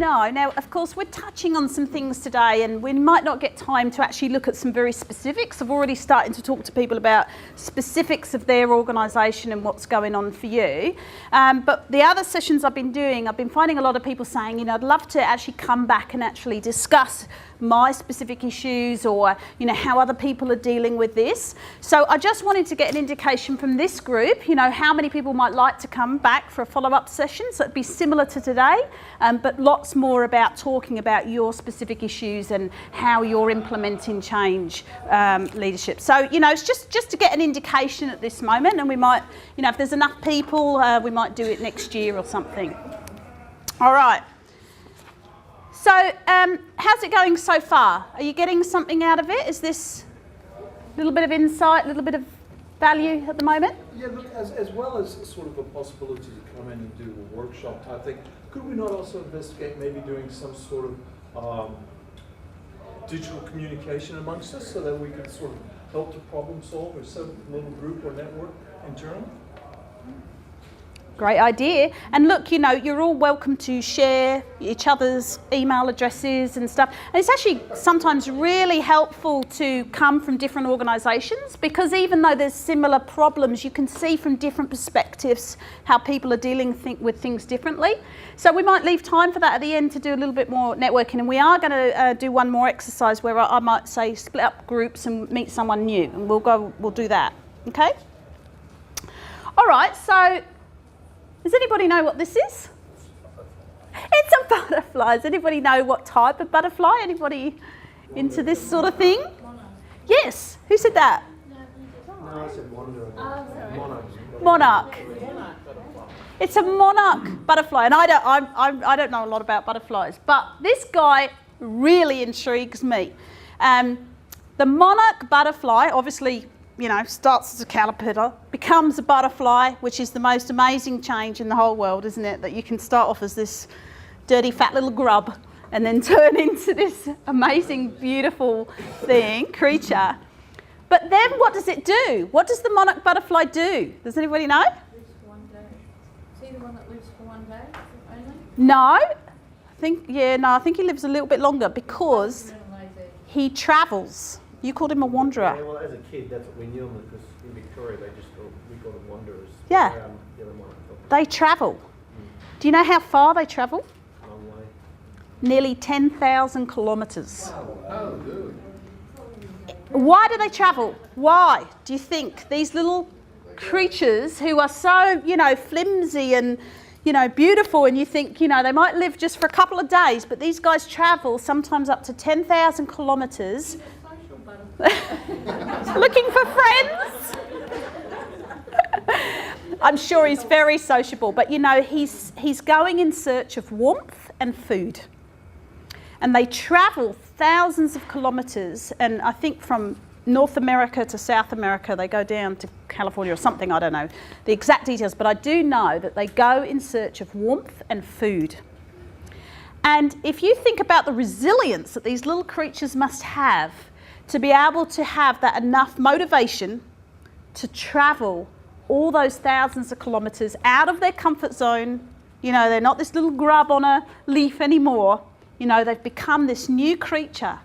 know. Now, of course, we're touching on some things today and we might not get time to actually look at some very specifics. I've already started to talk to people about specifics of their organisation and what's going on for you. But the other sessions I've been doing, I've been finding a lot of people saying, you know, I'd love to actually come back and actually discuss my specific issues or, you know, how other people are dealing with this. So I just wanted to get an indication from this group, you know, how many people might like to come back for a follow-up session. So it'd be similar to today, but lots more about talking about your specific issues and how you're implementing change leadership. So, you know, it's just to get an indication at this moment, and we might, you know, if there's enough people, we might do it next year or something. All right. So, how's it going so far? Are you getting something out of it? Is this a little bit of insight, a little bit of value at the moment? Yeah, look, as well as sort of a possibility to come in and do a workshop type thing, could we not also investigate maybe doing some sort of digital communication amongst us so that we could sort of help to problem solve or some little group or network internally? Great idea. And look, you know, you're all welcome to share each other's email addresses and stuff. And it's actually sometimes really helpful to come from different organisations, because even though there's similar problems, you can see from different perspectives how people are dealing with things differently. So we might leave time for that at the end to do a little bit more networking. And we are going to do one more exercise where I might say split up groups and meet someone new, and we'll do that. Okay? All right, so does anybody know what this is? It's a butterfly. Does anybody know what type of butterfly? Anybody into this sort of thing? Yes. Who said that? No, I said monarch. Monarch. It's a monarch butterfly, and I don't know a lot about butterflies, but this guy really intrigues me. The monarch butterfly, obviously, you know, starts as a caterpillar, becomes a butterfly, which is the most amazing change in the whole world, isn't it? That you can start off as this dirty, fat little grub and then turn into this amazing, beautiful creature. But then what does it do? What does the monarch butterfly do? Does anybody know? Lives for 1 day. Is he the one that lives for 1 day only? No. I think he lives a little bit longer because he travels. You called him a wanderer. Yeah, well, as a kid, that's what we knew him, because in Victoria, we called them wanderers. Yeah. They travel. Do you know how far they travel? Long way. Nearly 10,000 kilometres. Oh, good. Why do they travel? Why do you think these little creatures who are so, you know, flimsy and, you know, beautiful, and you think, you know, they might live just for a couple of days, but these guys travel sometimes up to 10,000 kilometres. Looking for friends? I'm sure he's very sociable, but you know, he's going in search of warmth and food. And they travel thousands of kilometres, and I think from North America to South America, they go down to California or something, I don't know the exact details, but I do know that they go in search of warmth and food. And if you think about the resilience that these little creatures must have to be able to have that enough motivation to travel all those thousands of kilometres out of their comfort zone, you know, they're not this little grub on a leaf anymore, you know, they've become this new creature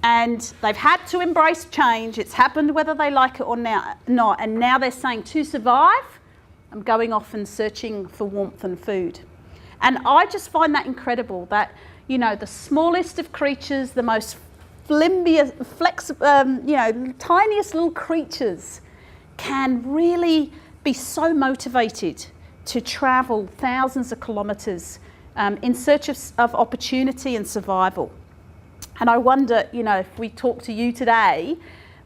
and they've had to embrace change. It's happened whether they like it or not, and now they're saying, to survive, I'm going off and searching for warmth and food. And I just find that incredible that, you know, the smallest of creatures, the most flimsiest, you know, tiniest little creatures can really be so motivated to travel thousands of kilometres in search of opportunity and survival. And I wonder, you know, if we talk to you today,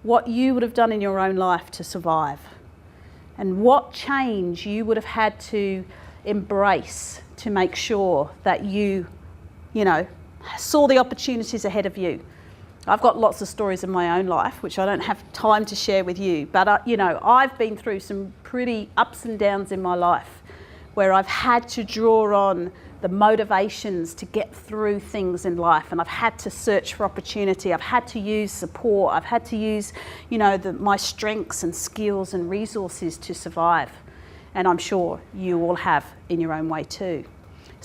what you would have done in your own life to survive, and what change you would have had to embrace to make sure that you know, saw the opportunities ahead of you. I've got lots of stories in my own life, which I don't have time to share with you, but you know, I've been through some pretty ups and downs in my life where I've had to draw on the motivations to get through things in life, and I've had to search for opportunity. I've had to use support. I've had to use, you know, my strengths and skills and resources to survive. And I'm sure you all have in your own way too.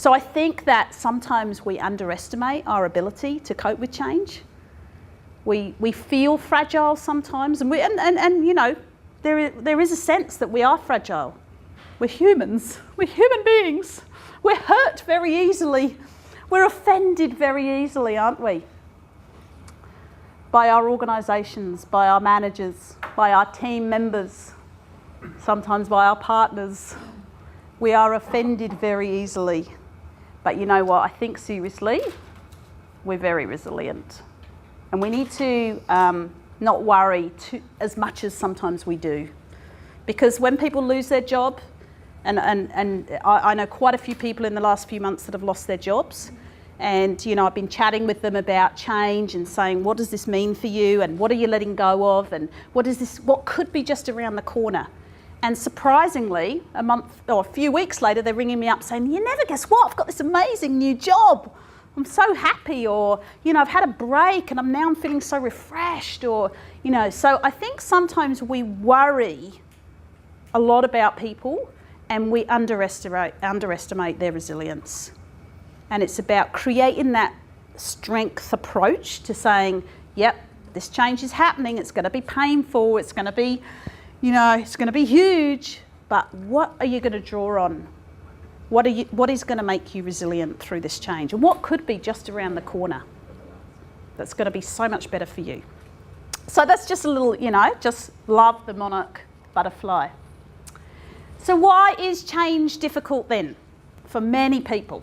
So I think that sometimes we underestimate our ability to cope with change. We feel fragile sometimes, and you know, there is a sense that we are fragile. We're humans. We're human beings. We're hurt very easily. We're offended very easily, aren't we? By our organisations, by our managers, by our team members, sometimes by our partners. We are offended very easily. But you know what? I think seriously, we're very resilient. And we need to not worry as much as sometimes we do. Because when people lose their job, and I know quite a few people in the last few months that have lost their jobs, and you know, I've been chatting with them about change and saying, what does this mean for you, and what are you letting go of, and what could be just around the corner? And surprisingly, a month or a few weeks later, they're ringing me up saying, you never guess what, I've got this amazing new job. I'm so happy, or, you know, I've had a break and I'm feeling so refreshed, or, you know, so I think sometimes we worry a lot about people and we underestimate their resilience. And it's about creating that strength approach to saying, yep, this change is happening, it's going to be painful, it's going to be, you know, it's going to be huge, but what are you going to draw on? What is going to make you resilient through this change? And what could be just around the corner that's going to be so much better for you? So that's just a little, you know, just love the monarch butterfly. So why is change difficult then for many people?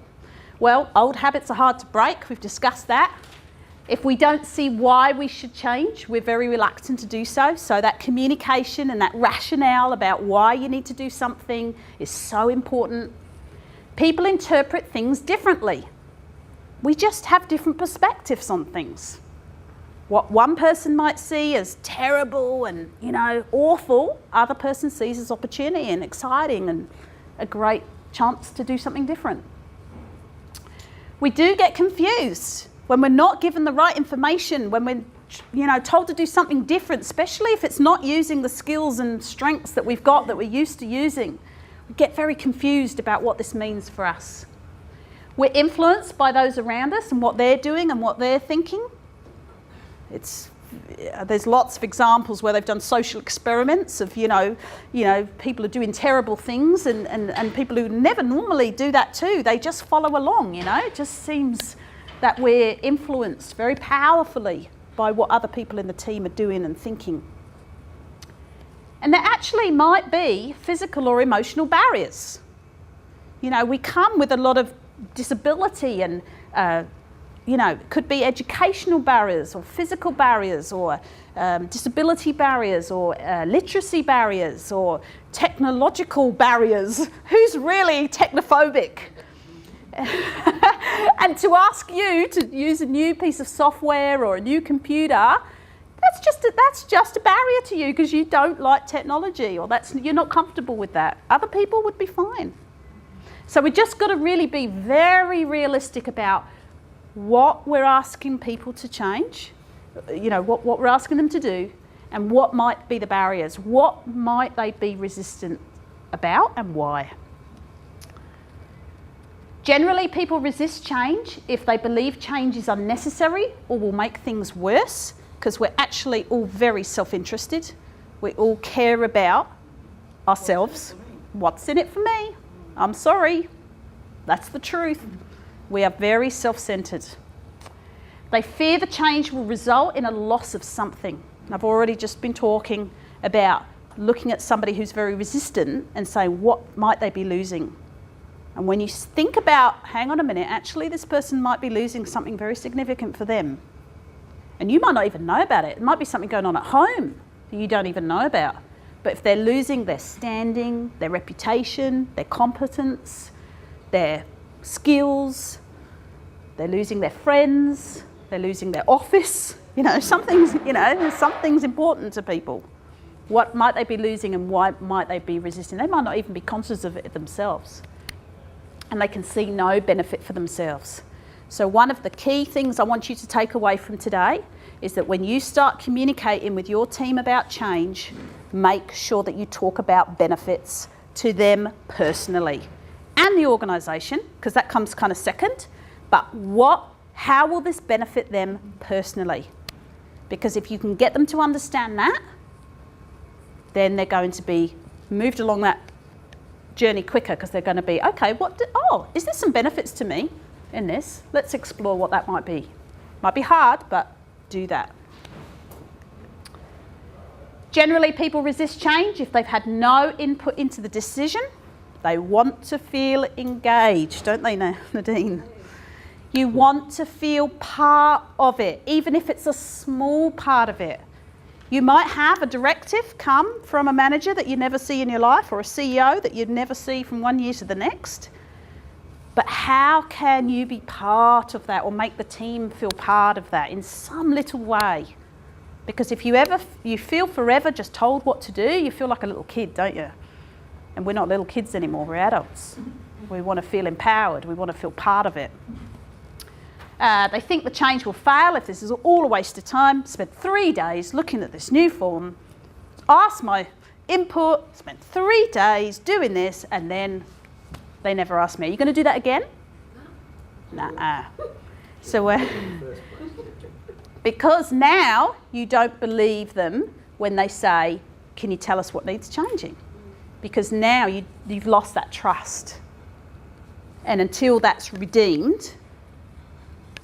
Well, old habits are hard to break. We've discussed that. If we don't see why we should change, we're very reluctant to do so. So that communication and that rationale about why you need to do something is so important. People interpret things differently. We just have different perspectives on things. What one person might see as terrible and, you know, awful, other person sees as opportunity and exciting and a great chance to do something different. We do get confused when we're not given the right information, when we're, you know, told to do something different, especially if it's not using the skills and strengths that we've got that we're used to using. We get very confused about what this means for us. We're influenced by those around us and what they're doing and what they're thinking. There's lots of examples where they've done social experiments of, you know, people are doing terrible things and people who never normally do that too, they just follow along, you know. It just seems that we're influenced very powerfully by what other people in the team are doing and thinking. And there actually might be physical or emotional barriers. You know, we come with a lot of disability and, you know, it could be educational barriers or physical barriers or disability barriers or literacy barriers or technological barriers. Who's really technophobic? And to ask you to use a new piece of software or a new computer, that's just a barrier to you because you don't like technology or you're not comfortable with that. Other people would be fine. So we just got to really be very realistic about what we're asking people to change, you know, what we're asking them to do, and what might be the barriers. What might they be resistant about and why? Generally, people resist change if they believe change is unnecessary or will make things worse, because we're actually all very self-interested. We all care about ourselves. What's in it for me? I'm sorry. That's the truth. We are very self-centered. They fear the change will result in a loss of something. I've already just been talking about looking at somebody who's very resistant and saying, what might they be losing? And when you think about, hang on a minute, actually this person might be losing something very significant for them. And you might not even know about it. It might be something going on at home that you don't even know about. But if they're losing their standing, their reputation, their competence, their skills, they're losing their friends, they're losing their office, you know, something's important to people. What might they be losing and why might they be resisting? They might not even be conscious of it themselves. And they can see no benefit for themselves. So one of the key things I want you to take away from today is that when you start communicating with your team about change, make sure that you talk about benefits to them personally. and the organisation, because that comes kind of second, but how will this benefit them personally? Because if you can get them to understand that, then they're going to be moved along that journey quicker, because they're going to be, okay, is there some benefits to me in this? Let's explore what that might be. Might be hard, but do that. Generally, people resist change if they've had no input into the decision. They want to feel engaged, don't they, Nadine? You want to feel part of it, even if it's a small part of it. You might have a directive come from a manager that you never see in your life, or a CEO that you'd never see from one year to the next. But how can you be part of that, or make the team feel part of that in some little way? Because if you feel forever just told what to do, you feel like a little kid, don't you? And we're not little kids anymore, we're adults. We want to feel empowered, we want to feel part of it. They think the change will fail if this is all a waste of time. Spent 3 days looking at this new form, asked my input, spent 3 days doing this, and then they never asked me, are you going to do that again? Nah. So because now you don't believe them when they say, can you tell us what needs changing? Because now you've lost that trust. And until that's redeemed,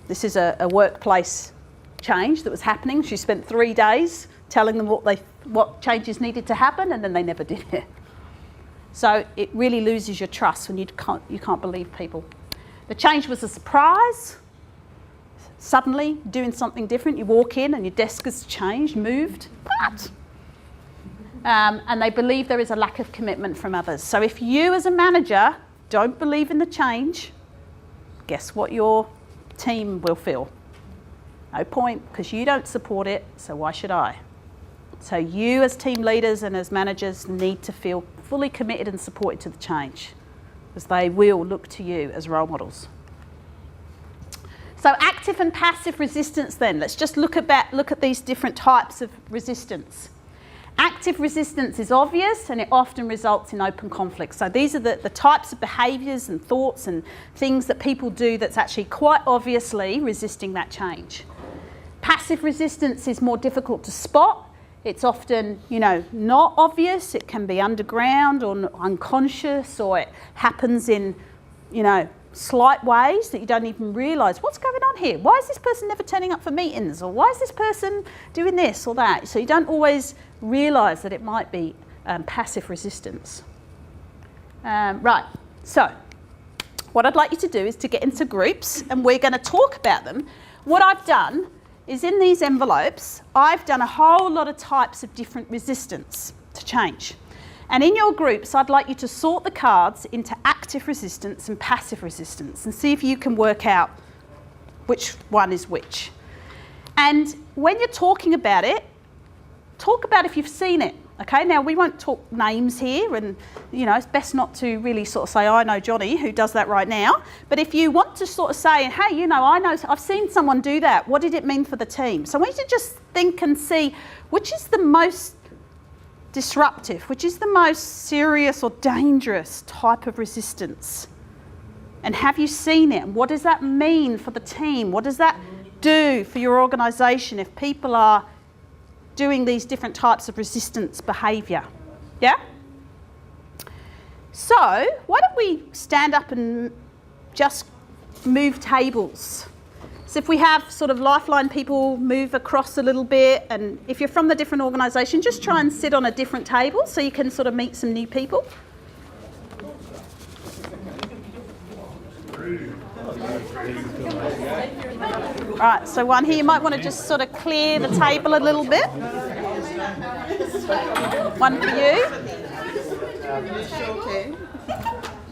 this is a workplace change that was happening. She spent 3 days telling them what changes needed to happen, and then they never did it. So it really loses your trust when you can't believe people. The change was a surprise. Suddenly doing something different, you walk in and your desk has changed, moved. What? And they believe there is a lack of commitment from others. So if you as a manager don't believe in the change, guess what your team will feel? No point, because you don't support it, so why should I? So you as team leaders and as managers need to feel fully committed and supported to the change, because they will look to you as role models. So active and passive resistance then. Let's just look at these different types of resistance. Active resistance is obvious, and it often results in open conflict. So these are the types of behaviours and thoughts and things that people do that's actually quite obviously resisting that change. Passive resistance is more difficult to spot. It's often, not obvious. It can be underground or unconscious, or it happens in, slight ways that you don't even realise what's going on here. Why is this person never turning up for meetings? Or why is this person doing this or that? So you don't always realise that it might be passive resistance. Right, so what I'd like you to do is to get into groups, and we're going to talk about them. What I've done is in these envelopes, I've done a whole lot of types of different resistance to change. And in your groups, I'd like you to sort the cards into active resistance and passive resistance and see if you can work out which one is which. And when you're talking about it, talk about if you've seen it. Okay, now we won't talk names here, and it's best not to really sort of say, I know Johnny who does that right now. But if you want to sort of say, hey, I know, I've seen someone do that. What did it mean for the team? So I want you to just think and see which is the most disruptive, which is the most serious or dangerous type of resistance. And have you seen it? And what does that mean for the team? What does that do for your organisation if people are doing these different types of resistance behaviour? Yeah? So, why don't we stand up and just move tables? So if we have sort of lifeline people move across a little bit, and if you're from the different organisation, just try and sit on a different table so you can sort of meet some new people. Right, so one here, you might want to just sort of clear the table a little bit. One for you.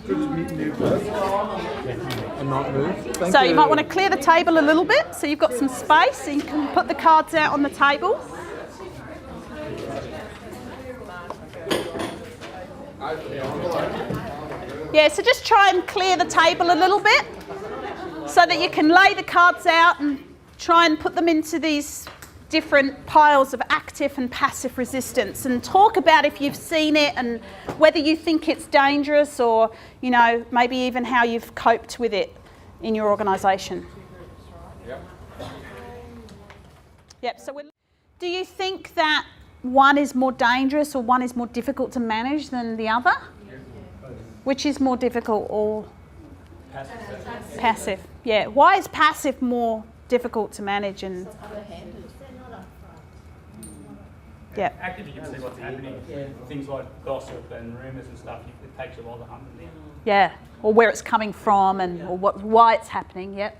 Good to meet you both. And not move. Thank So you might want to clear the table a little bit so you've got some space so you can put the cards out on the table. Yeah, so just try and clear the table a little bit so that you can lay the cards out and try and put them into these different piles of active and passive resistance, and talk about if you've seen it and whether you think it's dangerous, or, you know, maybe even how you've coped with it in your organisation. Yep. So do you think that one is more dangerous or one is more difficult to manage than the other? Which is more difficult, or Passive. passive? Yeah. Why is passive more difficult to manage? And yeah. Active, you can see what's happening. Things like gossip and rumours and stuff, it takes you a while to hunt them down. Yeah. Or where it's coming from, and or why it's happening. Yep.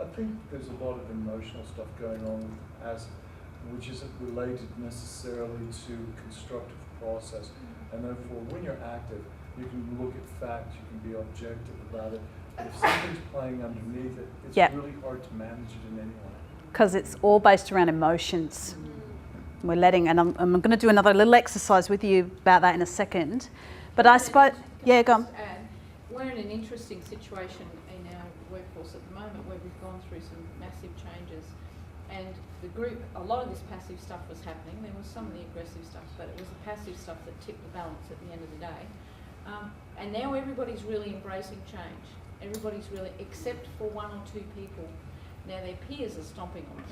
I think there's a lot of emotional stuff going on with passive, which isn't related necessarily to constructive process. And therefore, when you're active, you can look at facts, you can be objective about it. But if something's playing underneath it, it's really hard to manage it in any way. Because it's all based around emotions. We're letting, and I'm going to do another little exercise with you about that in a second. But I suppose, yeah, go on. We're in an interesting situation in our workforce at the moment where we've gone through some massive changes, and the group, a lot of this passive stuff was happening. There was some of the aggressive stuff, but it was the passive stuff that tipped the balance at the end of the day. And now everybody's really embracing change. Everybody's really, except for one or two people, now their peers are stomping on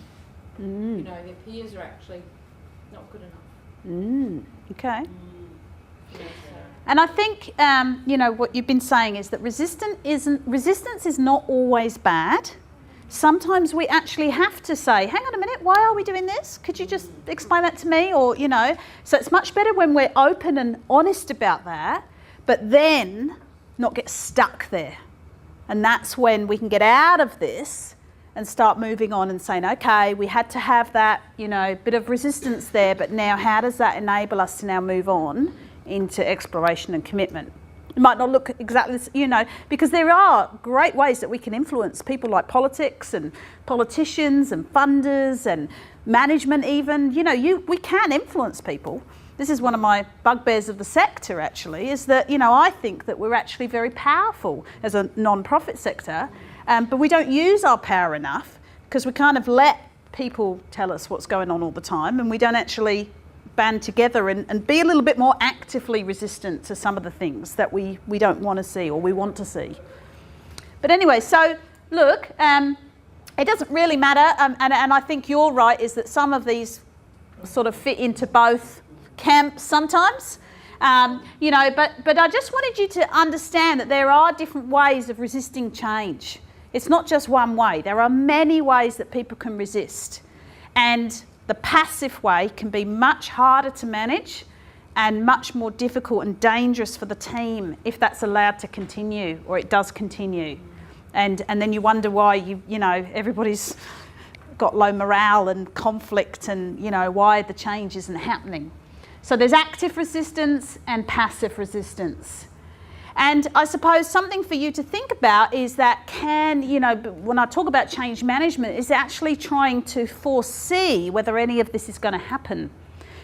them. You know, their peers are actually not good enough. Okay. Yeah, so. And I think, you know, what you've been saying is that resistance is not always bad. Sometimes we actually have to say, hang on a minute, why are we doing this? Could you just explain that to me? Or, you know, so it's much better when we're open and honest about that, but then not get stuck there. And that's when we can get out of this and start moving on and saying, okay, we had to have that, you know, bit of resistance there, but now how does that enable us to now move on into exploration and commitment? It might not look exactly, you know, because there are great ways that we can influence people, like politics and politicians and funders and management even. You know, we can influence people. This is one of my bugbears of the sector, actually, is that, you know, I think that we're actually very powerful as a non-profit sector, but we don't use our power enough because we kind of let people tell us what's going on all the time, and we don't actually band together and be a little bit more actively resistant to some of the things that we don't want to see or we want to see. But anyway, so look, it doesn't really matter, and I think you're right, is that some of these sort of fit into both camps sometimes. You know, but I just wanted you to understand that there are different ways of resisting change. It's not just one way. There are many ways that people can resist. And the passive way can be much harder to manage and much more difficult and dangerous for the team if that's allowed to continue, or it does continue. And then you wonder why you know, everybody's got low morale and conflict, and, you know, why the change isn't happening. So there's active resistance and passive resistance. And I suppose something for you to think about is that you know, when I talk about change management, is actually trying to foresee whether any of this is going to happen.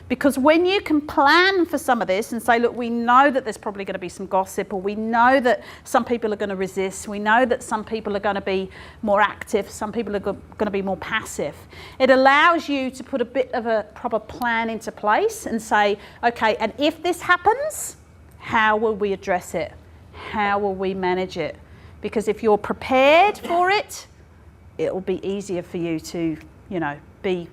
Because when you can plan for some of this and say, look, we know that there's probably going to be some gossip, or we know that some people are going to resist, we know that some people are going to be more active, some people are going to be more passive, it allows you to put a bit of a proper plan into place and say, okay, and if this happens, how will we address it? How will we manage it? Because if you're prepared for it, it will be easier for you to, you know, be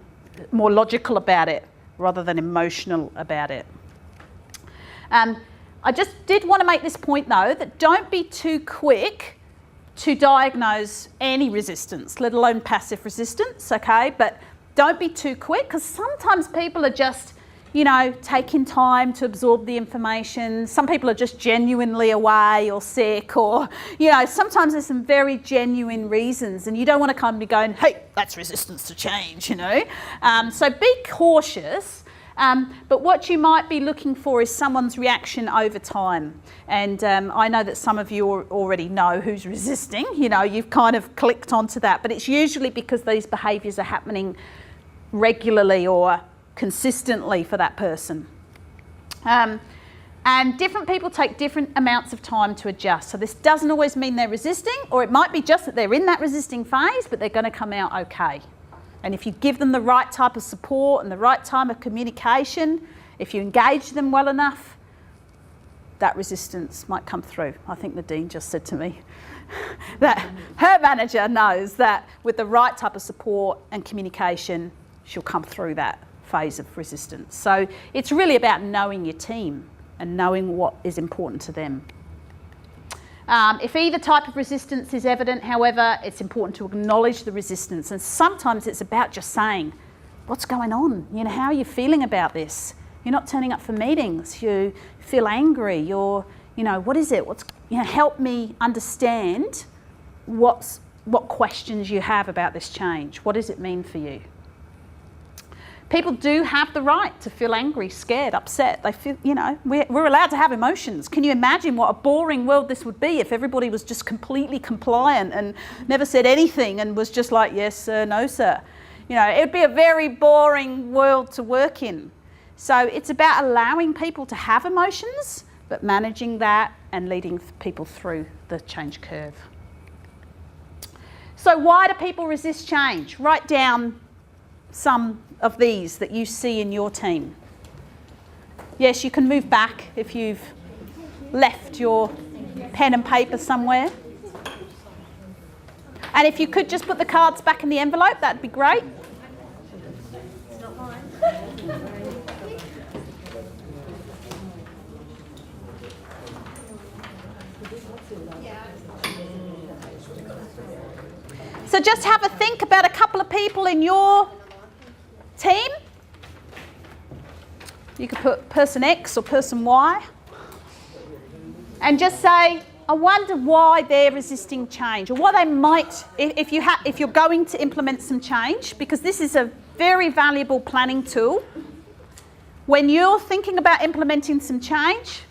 more logical about it rather than emotional about it. I just did want to make this point, though, that don't be too quick to diagnose any resistance, let alone passive resistance, okay? But don't be too quick, because sometimes people are just, you know, taking time to absorb the information. Some people are just genuinely away or sick, or, you know, sometimes there's some very genuine reasons, and you don't want to kind of be going, hey, that's resistance to change, you know. So be cautious, but what you might be looking for is someone's reaction over time. And I know that some of you already know who's resisting, you know, you've kind of clicked onto that, but it's usually because these behaviours are happening regularly or consistently for that person. And different people take different amounts of time to adjust. So this doesn't always mean they're resisting, or it might be just that they're in that resisting phase, but they're going to come out okay. And if you give them the right type of support and the right type of communication, if you engage them well enough, that resistance might come through. I think the Dean just said to me that her manager knows that with the right type of support and communication, she'll come through that phase of resistance. So it's really about knowing your team and knowing what is important to them. If either type of resistance is evident, however, it's important to acknowledge the resistance. And sometimes it's about just saying, what's going on? You know, how are you feeling about this? You're not turning up for meetings. You feel angry. You're, you know, what is it? What's, you know, help me understand what questions you have about this change. What does it mean for you? People do have the right to feel angry, scared, upset. They feel, you know, we're allowed to have emotions. Can you imagine what a boring world this would be if everybody was just completely compliant and never said anything and was just like, yes, sir, no, sir. You know, it would be a very boring world to work in. So it's about allowing people to have emotions, but managing that and leading people through the change curve. So why do people resist change? Write down some of these that you see in your team. Yes, you can move back if you've left your pen and paper somewhere. And if you could just put the cards back in the envelope, that'd be great. So just have a think about a couple of people in your team. You could put person X or person Y. And just say, I wonder why they're resisting change, or why they might, if you're going to implement some change, because this is a very valuable planning tool. When you're thinking about implementing some change,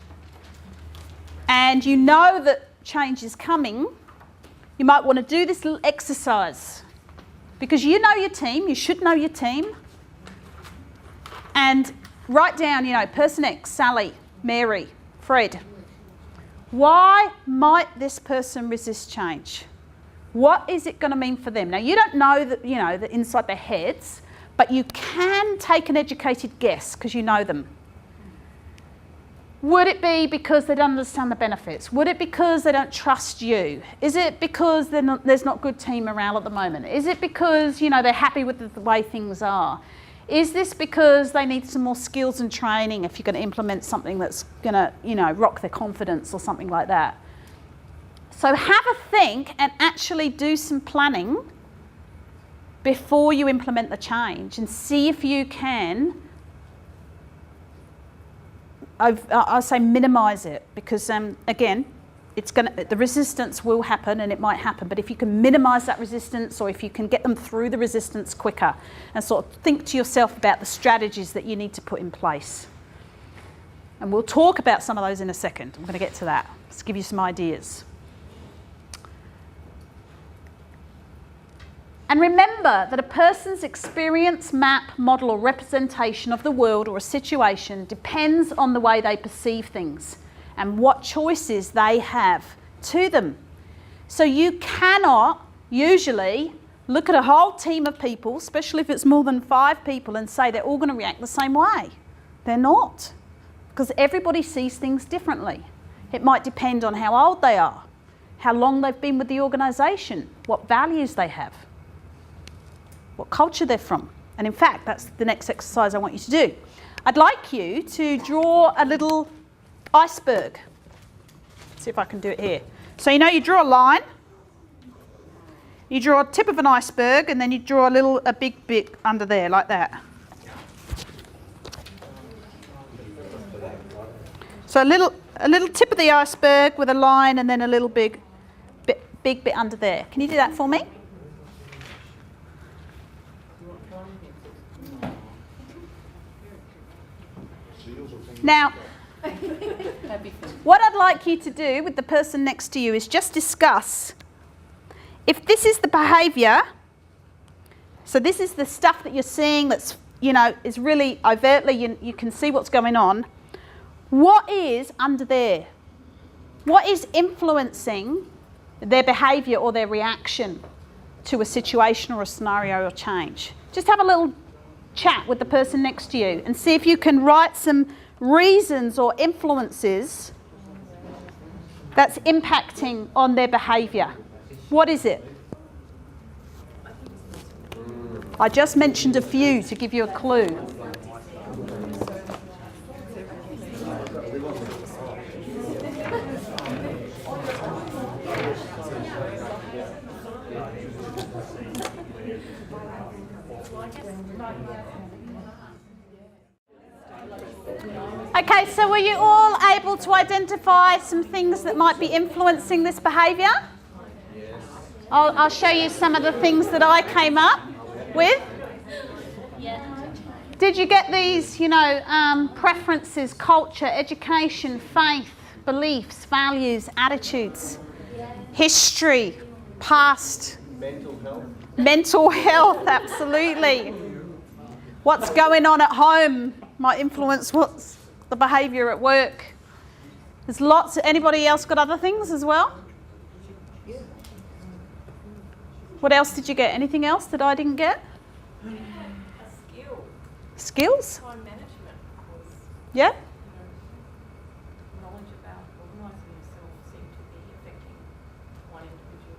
and you know that change is coming, you might want to do this little exercise, because you know your team, you should know your team, and write down, you know, person X, Sally, Mary, Fred. Why might this person resist change? What is it going to mean for them? Now, you don't know that, you know, the inside their heads, but you can take an educated guess because you know them. Would it be because they don't understand the benefits? Would it be because they don't trust you? Is it because there's not good team morale at the moment? Is it because, you know, they're happy with the way things are? Is this because they need some more skills and training if you're going to implement something that's going to, you know, rock their confidence or something like that? So have a think and actually do some planning before you implement the change and see if you can, I'll say minimise it, because again, the resistance will happen, and it might happen, but if you can minimise that resistance, or if you can get them through the resistance quicker, and sort of think to yourself about the strategies that you need to put in place. And we'll talk about some of those in a second. I'm going to get to that. Let's give you some ideas. And remember that a person's experience, map, model, or representation of the world or a situation depends on the way they perceive things and what choices they have to them. So you cannot usually look at a whole team of people, especially if it's more than 5 people, and say they're all going to react the same way. They're not, because everybody sees things differently. It might depend on how old they are, how long they've been with the organisation, what values they have, what culture they're from. And in fact, that's the next exercise I want you to do. I'd like you to draw a little iceberg. See if I can do it here. So you know, you draw a line, you draw a tip of an iceberg, and then you draw a big bit under there like that. So a little tip of the iceberg with a line, and then a little big bit under there. Can you do that for me? Now, what I'd like you to do with the person next to you is just discuss if this is the behaviour, so this is the stuff that you're seeing that's, you know, is really overtly, you can see what's going on. What is under there? What is influencing their behaviour or their reaction? to a situation or a scenario or change. Just have a little chat with the person next to you and see if you can write some reasons or influences that's impacting on their behaviour. What is it? I just mentioned a few to give you a clue. Okay, so were you all able to identify some things that might be influencing this behaviour? Yes. I'll show you some of the things that I came up with. Yeah. Did you get these, preferences, culture, education, faith, beliefs, values, attitudes, history, past? Mental health. Mental health, absolutely. What's going on at home might influence what's the behaviour at work. There's lots. Anybody else got other things as well? What else did you get? Anything else that I didn't get? A skill. Skills? Time management was, Yeah. knowledge about organising yourself seemed to be affecting one individual.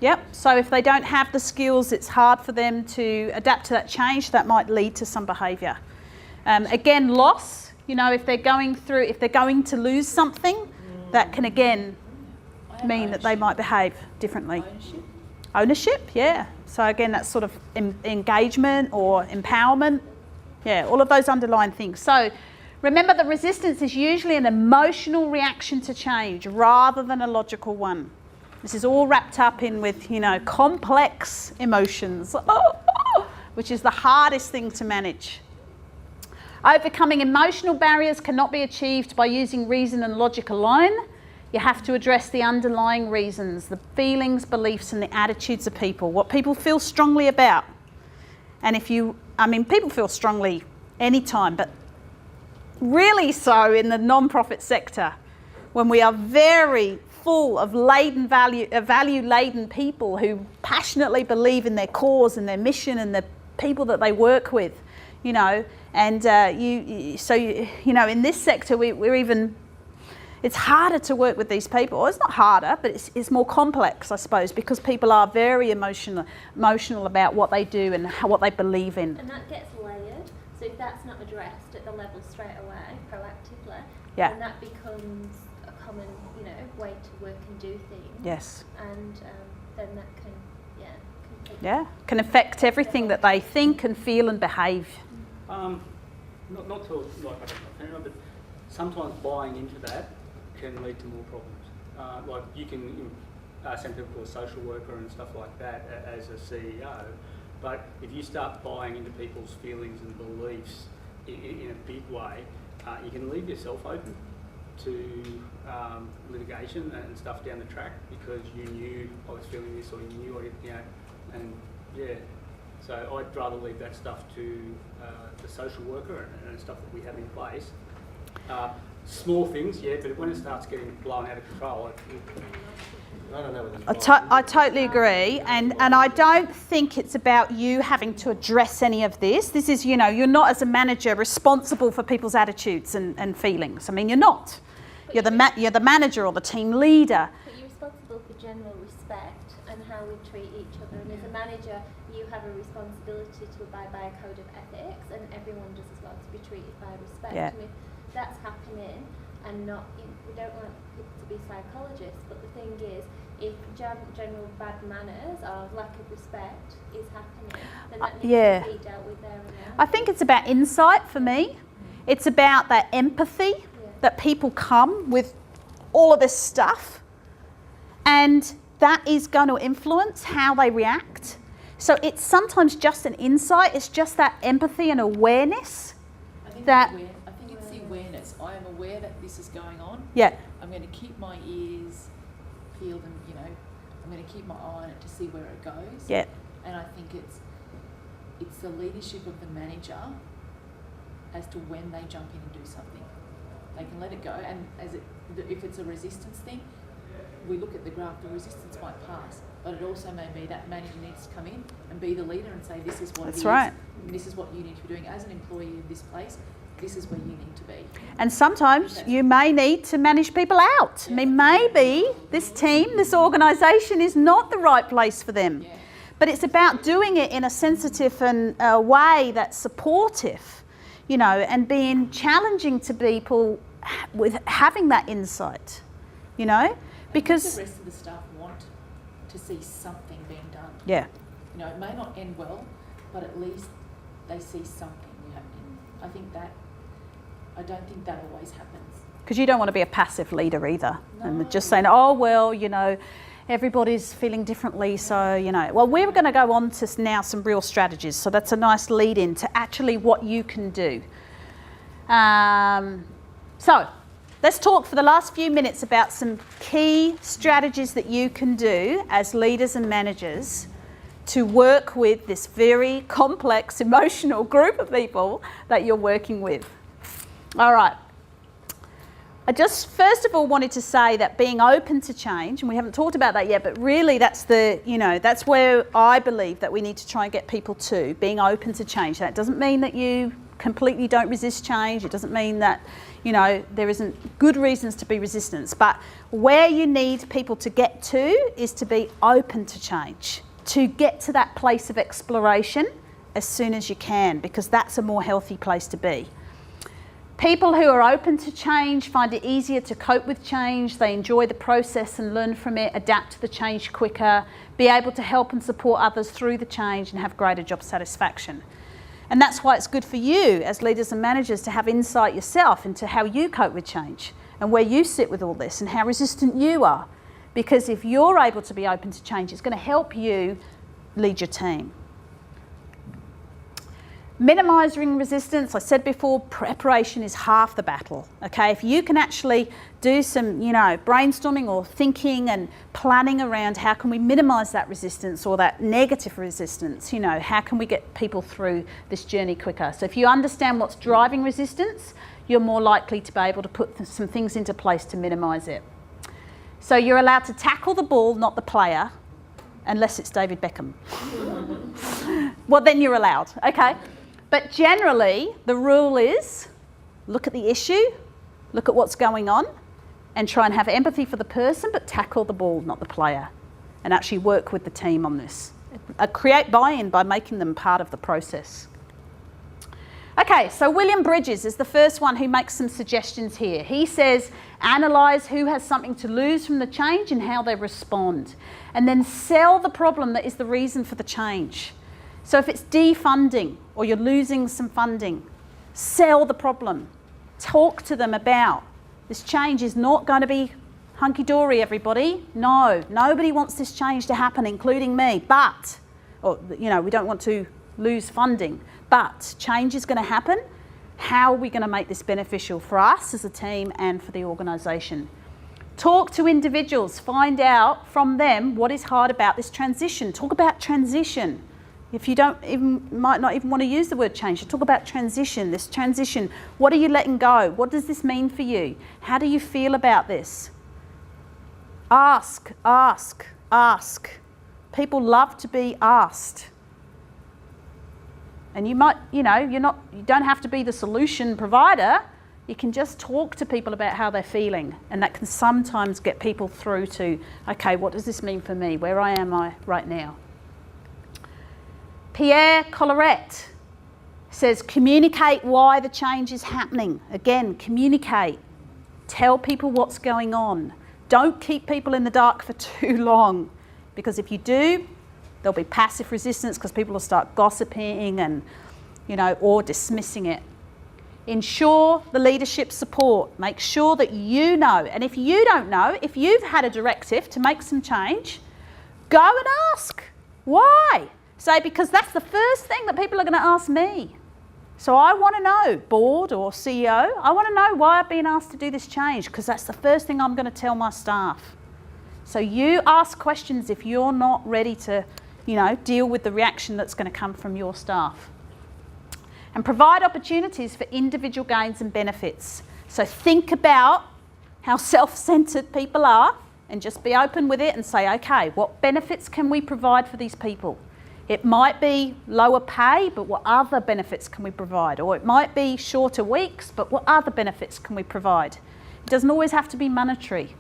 Yep. So if they don't have the skills, it's hard for them to adapt to that change. That might lead to some behaviour. Again, loss. If they're going to lose something, that can again mean that they might behave differently. Ownership, yeah. So again, that's sort of engagement or empowerment. Yeah, all of those underlying things. So remember that resistance is usually an emotional reaction to change rather than a logical one. This is all wrapped up in with, complex emotions, which is the hardest thing to manage. Overcoming emotional barriers cannot be achieved by using reason and logic alone. You have to address the underlying reasons, the feelings, beliefs, and the attitudes of people, what people feel strongly about. And people feel strongly anytime, but really so in the non-profit sector, when we are very full of value-laden people who passionately believe in their cause and their mission and the people that they work with, And in this sector, we're even. It's harder to work with these people. Well, it's not harder, but it's more complex, I suppose, because people are very emotional about what they do and what they believe in. And that gets layered. So if that's not addressed at the level straight away, proactively, yeah, then that becomes a common, way to work and do things. Yes. And then that can affect everything that they think and feel and behave. Not to but sometimes buying into that can lead to more problems. Like you can send people to a social worker and stuff like that as a CEO, but if you start buying into people's feelings and beliefs in a big way, you can leave yourself open to litigation and stuff down the track because you knew I was feeling this or you knew So I'd rather leave that stuff to the social worker and stuff that we have in place. Small things, yeah, but when it starts getting blown out of control, I don't know. I totally agree, and I don't think it's about you having to address any of this. This is, you're not as a manager responsible for people's attitudes and feelings. I mean, you're not. You're the manager or the team leader. But you're responsible for general respect and how we treat each other. And as a manager, you have a responsibility to abide by a code of ethics, and everyone does as well to be treated by respect. Yeah. And if that's happening, and not, we don't want people to be psychologists, but the thing is, if general bad manners or lack of respect is happening, then that needs to be dealt with there and now. I think it's about insight for me. It's about that empathy that people come with all of this stuff, and that is going to influence how they react. So it's sometimes just an insight, it's just that empathy and awareness. I think it's the awareness. I am aware that this is going on. Yeah. I'm going to keep my ears peeled and, I'm going to keep my eye on it to see where it goes. Yeah. And I think it's the leadership of the manager as to when they jump in and do something. They can let it go, and if it's a resistance thing, we look at the graph, the resistance might pass, but it also may be that manager needs to come in and be the leader and say, this is what That's it is, right. and this is what you need to be doing. As an employee in this place, this is where you need to be. And sometimes you may need to manage people out. I mean, maybe this team, this organisation is not the right place for them. Yeah. But it's about doing it in a sensitive and way that's supportive, you know, and being challenging to people with having that insight, you know, because the rest of the staff want to see something being done. Yeah. You know, it may not end well, but at least they see something happening. I don't think that always happens. Because you don't want to be a passive leader either. And No. just saying, oh, well, you know, everybody's feeling differently, so, you know. Well, we're going to go on to now some real strategies. So that's a nice lead in to actually what you can do. So let's talk for the last few minutes about some key strategies that you can do as leaders and managers to work with this very complex emotional group of people that you're working with. All right. I just first of all wanted to say that being open to change, and we haven't talked about that yet, but really that's that's where I believe that we need to try and get people to, being open to change. That doesn't mean that you completely don't resist change. It doesn't mean that, you know, there isn't good reasons to be resistant. But where you need people to get to is to be open to change, to get to that place of exploration as soon as you can, because that's a more healthy place to be. People who are open to change find it easier to cope with change. They enjoy the process and learn from it, adapt to the change quicker, be able to help and support others through the change and have greater job satisfaction. And that's why it's good for you as leaders and managers to have insight yourself into how you cope with change and where you sit with all this and how resistant you are. Because if you're able to be open to change, it's going to help you lead your team. Minimising resistance, I said before, preparation is half the battle, okay? If you can actually do some, you know, brainstorming or thinking and planning around how can we minimise that resistance or that negative resistance, you know, how can we get people through this journey quicker? So if you understand what's driving resistance, you're more likely to be able to put some things into place to minimise it. So you're allowed to tackle the ball, not the player, unless it's David Beckham. Well, then you're allowed, okay? But generally, the rule is look at the issue, look at what's going on, and try and have empathy for the person, but tackle the ball, not the player, and actually work with the team on this. Create buy-in by making them part of the process. Okay, so William Bridges is the first one who makes some suggestions here. He says, analyse who has something to lose from the change and how they respond, and then sell the problem that is the reason for the change. So if it's defunding or you're losing some funding, sell the problem. Talk to them about this change is not going to be hunky-dory, everybody. No, nobody wants this change to happen, including me. But, or, you know, we don't want to lose funding. But change is going to happen. How are we going to make this beneficial for us as a team and for the organisation? Talk to individuals. Find out from them what is hard about this transition. Talk about transition. If you might not even want to use the word change, talk about transition, this transition. What are you letting go? What does this mean for you? How do you feel about this? Ask, ask, ask. People love to be asked. And you might, you know, you don't have to be the solution provider. You can just talk to people about how they're feeling. And that can sometimes get people through to, okay, what does this mean for me? Where am I right now? Pierre Collerette says, communicate why the change is happening. Again, communicate. Tell people what's going on. Don't keep people in the dark for too long, because if you do, there'll be passive resistance because people will start gossiping and, you know, or dismissing it. Ensure the leadership support. Make sure that you know. And if you don't know, if you've had a directive to make some change, go and ask. Why? Say, because that's the first thing that people are going to ask me. So I want to know, board or CEO, I want to know why I've been asked to do this change, because that's the first thing I'm going to tell my staff. So you ask questions if you're not ready to, you know, deal with the reaction that's going to come from your staff. And provide opportunities for individual gains and benefits. So think about how self-centred people are and just be open with it and say, okay, what benefits can we provide for these people? It might be lower pay, but what other benefits can we provide? Or it might be shorter weeks, but what other benefits can we provide? It doesn't always have to be monetary.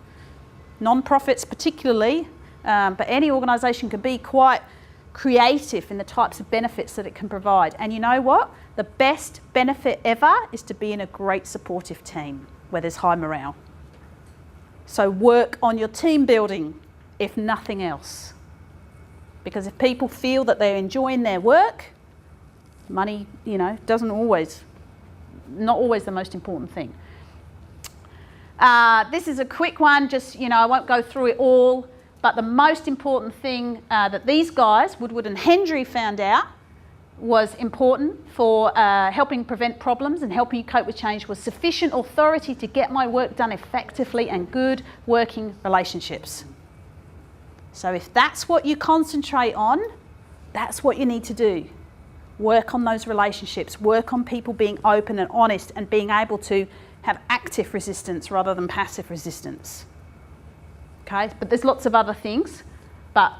Non-profits particularly, but any organisation can be quite creative in the types of benefits that it can provide. And you know what? The best benefit ever is to be in a great supportive team where there's high morale. So work on your team building, if nothing else. Because if people feel that they're enjoying their work, money, not always the most important thing. This is a quick one, I won't go through it all, but the most important thing that these guys, Woodward and Hendry, found out was important for helping prevent problems and helping you cope with change was sufficient authority to get my work done effectively and good working relationships. So if that's what you concentrate on, that's what you need to do. Work on those relationships, work on people being open and honest and being able to have active resistance rather than passive resistance. Okay, but there's lots of other things, but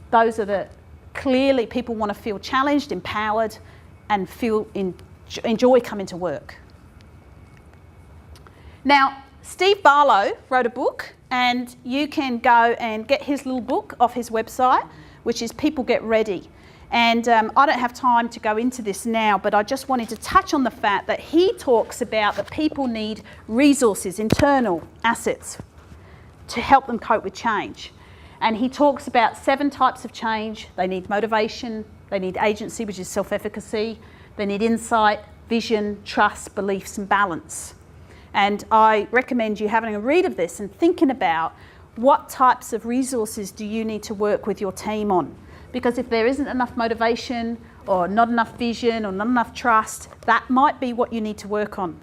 those are clearly people want to feel challenged, empowered, and enjoy coming to work. Now, Steve Barlow wrote a book, and you can go and get his little book off his website, which is People Get Ready. And I don't have time to go into this now, but I just wanted to touch on the fact that he talks about that people need resources, internal assets, to help them cope with change. And he talks about 7 types of change. They need motivation, they need agency, which is self-efficacy, they need insight, vision, trust, beliefs, and balance. And I recommend you having a read of this and thinking about what types of resources do you need to work with your team on. Because if there isn't enough motivation or not enough vision or not enough trust, that might be what you need to work on.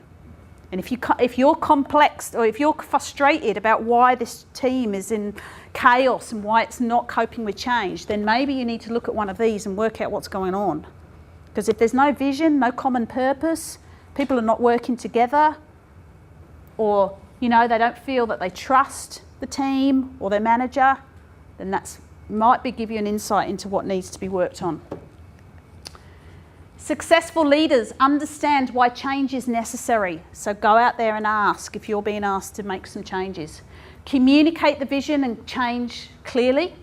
And if you're complex or if you're frustrated about why this team is in chaos and why it's not coping with change, then maybe you need to look at one of these and work out what's going on. Because if there's no vision, no common purpose, people are not working together, or they don't feel that they trust the team or their manager, then that might give you an insight into what needs to be worked on. Successful leaders understand why change is necessary. So go out there and ask if you're being asked to make some changes. Communicate the vision and change clearly.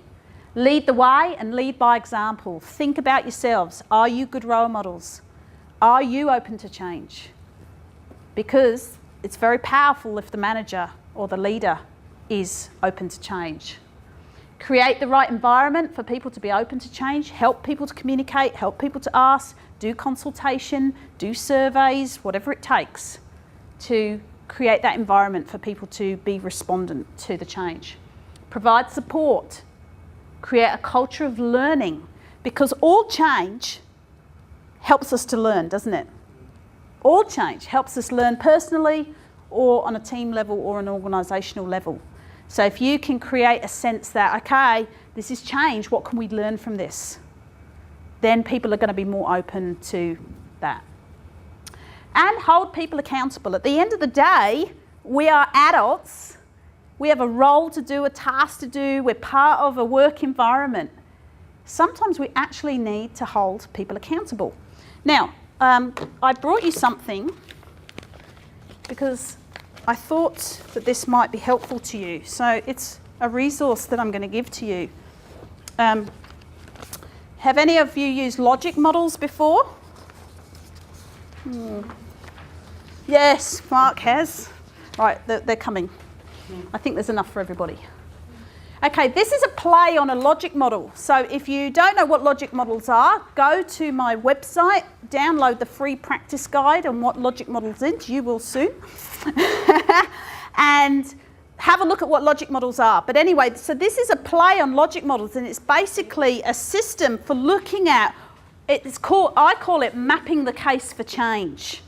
Lead the way and lead by example. Think about yourselves. Are you good role models? Are you open to change? Because it's very powerful if the manager or the leader is open to change. Create the right environment for people to be open to change. Help people to communicate, help people to ask, do consultation, do surveys, whatever it takes to create that environment for people to be respondent to the change. Provide support. Create a culture of learning, because all change helps us to learn, doesn't it? All change helps us learn personally or on a team level or an organisational level. So if you can create a sense that, okay, this is change, what can we learn from this? Then people are going to be more open to that. And hold people accountable. At the end of the day, we are adults. We have a role to do, a task to do. We're part of a work environment. Sometimes we actually need to hold people accountable. Now, I brought you something because I thought that this might be helpful to you. So it's a resource that I'm going to give to you. Have any of you used logic models before? Yes, Mark has. Right, they're coming. I think there's enough for everybody. Okay, this is a play on a logic model. So if you don't know what logic models are, go to my website, download the free practice guide on what logic models is. You will soon. And have a look at what logic models are. But anyway, so this is a play on logic models, and it's basically a system for looking at, I call it mapping the case for change.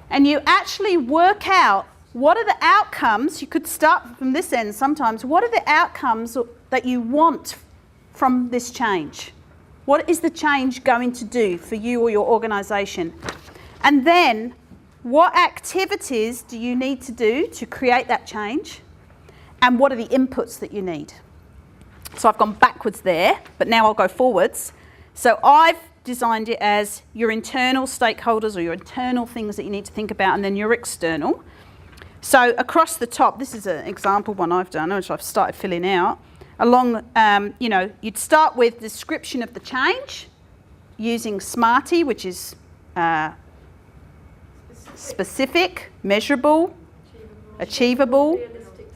And you actually work out what are the outcomes. You could start from this end sometimes. What are the outcomes that you want from this change? What is the change going to do for you or your organisation? And then what activities do you need to do to create that change? and what are the inputs that you need. So I've gone backwards there, but now I'll go forwards. So I've designed it as your internal stakeholders or your internal things that you need to think about, and then your external. So across the top, this is an example one I've done, which I've started filling out. Along, you'd start with description of the change using SMARTY, which is specific, measurable, achievable. Realistic.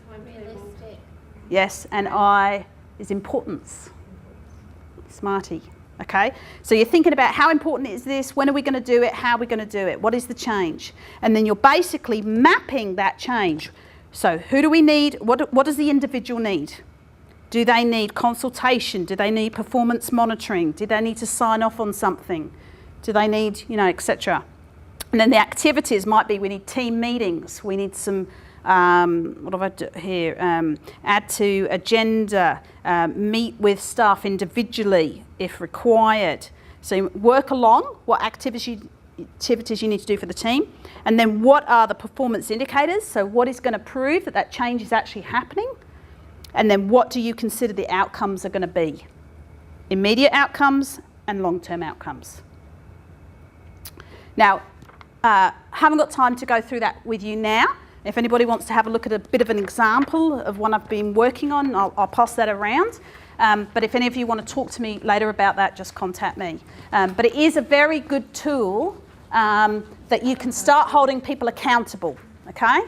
Yes, and I is importance. SMARTY. Okay, so you're thinking about how important is this, when are we going to do it, how are we going to do it, what is the change? And then you're basically mapping that change. So who do we need, what does the individual need? Do they need consultation? Do they need performance monitoring? Do they need to sign off on something? Do they need, etc. And then the activities might be, we need team meetings, we need some, what have I done here? Add to agenda, meet with staff individually if required. So work along what activities you need to do for the team. And then what are the performance indicators? So what is going to prove that that change is actually happening? And then what do you consider the outcomes are going to be? Immediate outcomes and long-term outcomes. Now, haven't got time to go through that with you now. If anybody wants to have a look at a bit of an example of one I've been working on, I'll pass that around. But if any of you want to talk to me later about that, just contact me. But it is a very good tool that you can start holding people accountable, okay?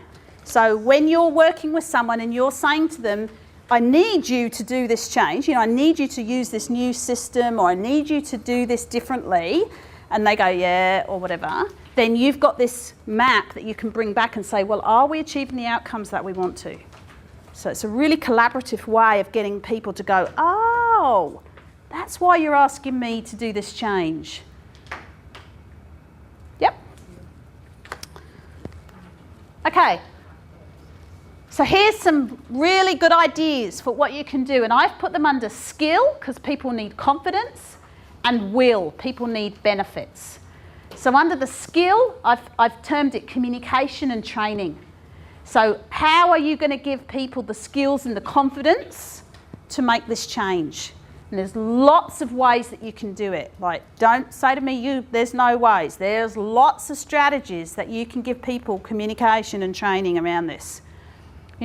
So when you're working with someone and you're saying to them, I need you to do this change, I need you to use this new system, or I need you to do this differently, and they go, yeah, or whatever, then you've got this map that you can bring back and say, well, are we achieving the outcomes that we want to? So it's a really collaborative way of getting people to go, oh, that's why you're asking me to do this change. Yep. Okay. So here's some really good ideas for what you can do. And I've put them under skill because people need confidence, and will, people need benefits. So under the skill, I've termed it communication and training. So how are you going to give people the skills and the confidence to make this change? And there's lots of ways that you can do it. Like, don't say to me, there's no ways. There's lots of strategies that you can give people communication and training around this.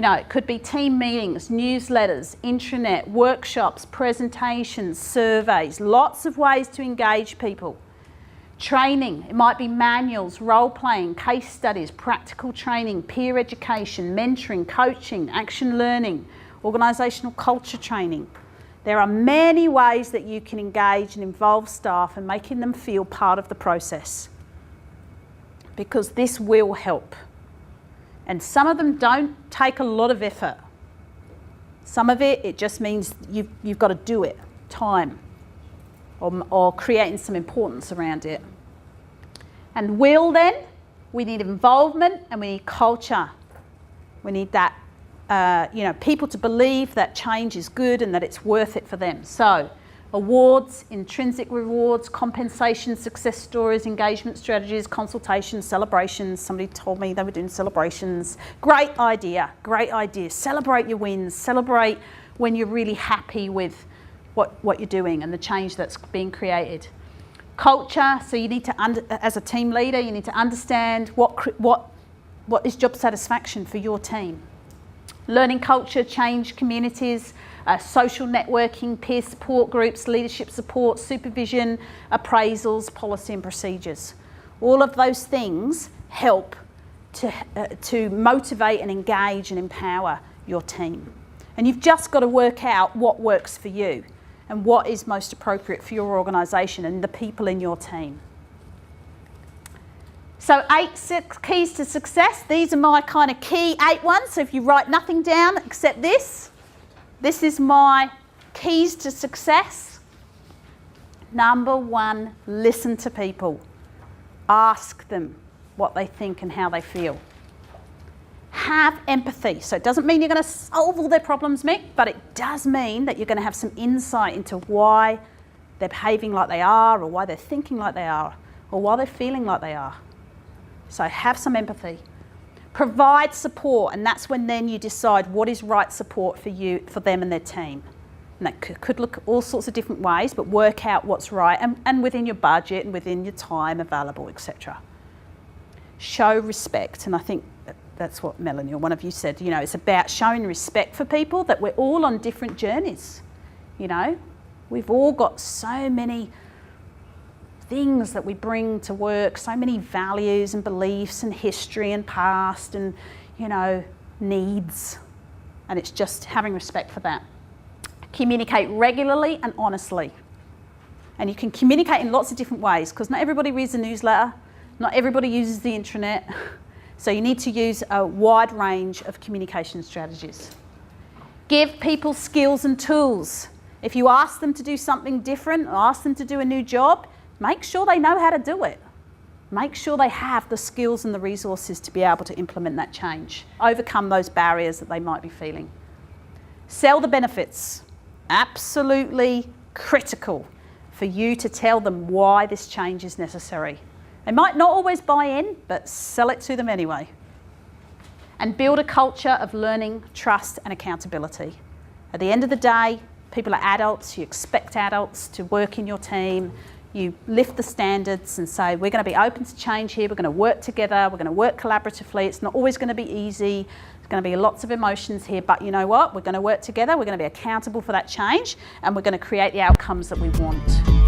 It could be team meetings, newsletters, intranet, workshops, presentations, surveys, lots of ways to engage people. Training, it might be manuals, role-playing, case studies, practical training, peer education, mentoring, coaching, action learning, organisational culture training. There are many ways that you can engage and involve staff and making them feel part of the process, because this will help. And some of them don't take a lot of effort. Some of it just means you've got to do it, time, or creating some importance around it. And will then, we need involvement and we need culture. We need that, people to believe that change is good and that it's worth it for them. So awards, intrinsic rewards, compensation, success stories, engagement strategies, consultations, celebrations. Somebody told me they were doing celebrations. Great idea, great idea. Celebrate your wins, celebrate when you're really happy with what you're doing and the change that's being created. Culture, so you need to, as a team leader, you need to understand what is job satisfaction for your team. Learning culture, change communities, social networking, peer support groups, leadership support, supervision, appraisals, policy and procedures. All of those things help to motivate and engage and empower your team. And you've just got to work out what works for you and what is most appropriate for your organisation and the people in your team. So 8 keys to success. These are my kind of key 8 ones. So if you write nothing down except this is my keys to success. Number 1, listen to people. Ask them what they think and how they feel. Have empathy. So it doesn't mean you're going to solve all their problems, Mick, but it does mean that you're going to have some insight into why they're behaving like they are, or why they're thinking like they are, or why they're feeling like they are. So have some empathy. Provide support, and that's when then you decide what is right support for you, for them and their team. And that could look all sorts of different ways, but work out what's right and within your budget and within your time available, etc. Show respect, and I think that's what Melanie or one of you said, you know, it's about showing respect for people, that we're all on different journeys, you know. We've all got so many things that we bring to work, so many values and beliefs and history and past and, you know, needs. And it's just having respect for that. Communicate regularly and honestly. And you can communicate in lots of different ways, because not everybody reads a newsletter, not everybody uses the intranet. So you need to use a wide range of communication strategies. Give people skills and tools. If you ask them to do something different or ask them to do a new job, make sure they know how to do it. Make sure they have the skills and the resources to be able to implement that change. Overcome those barriers that they might be feeling. Sell the benefits. Absolutely critical for you to tell them why this change is necessary. They might not always buy in, but sell it to them anyway. And build a culture of learning, trust and accountability. At the end of the day, people are adults, you expect adults to work in your team, you lift the standards and say, we're going to be open to change here, we're going to work together, we're going to work collaboratively, it's not always going to be easy, there's going to be lots of emotions here, but you know what, we're going to work together, we're going to be accountable for that change, and we're going to create the outcomes that we want.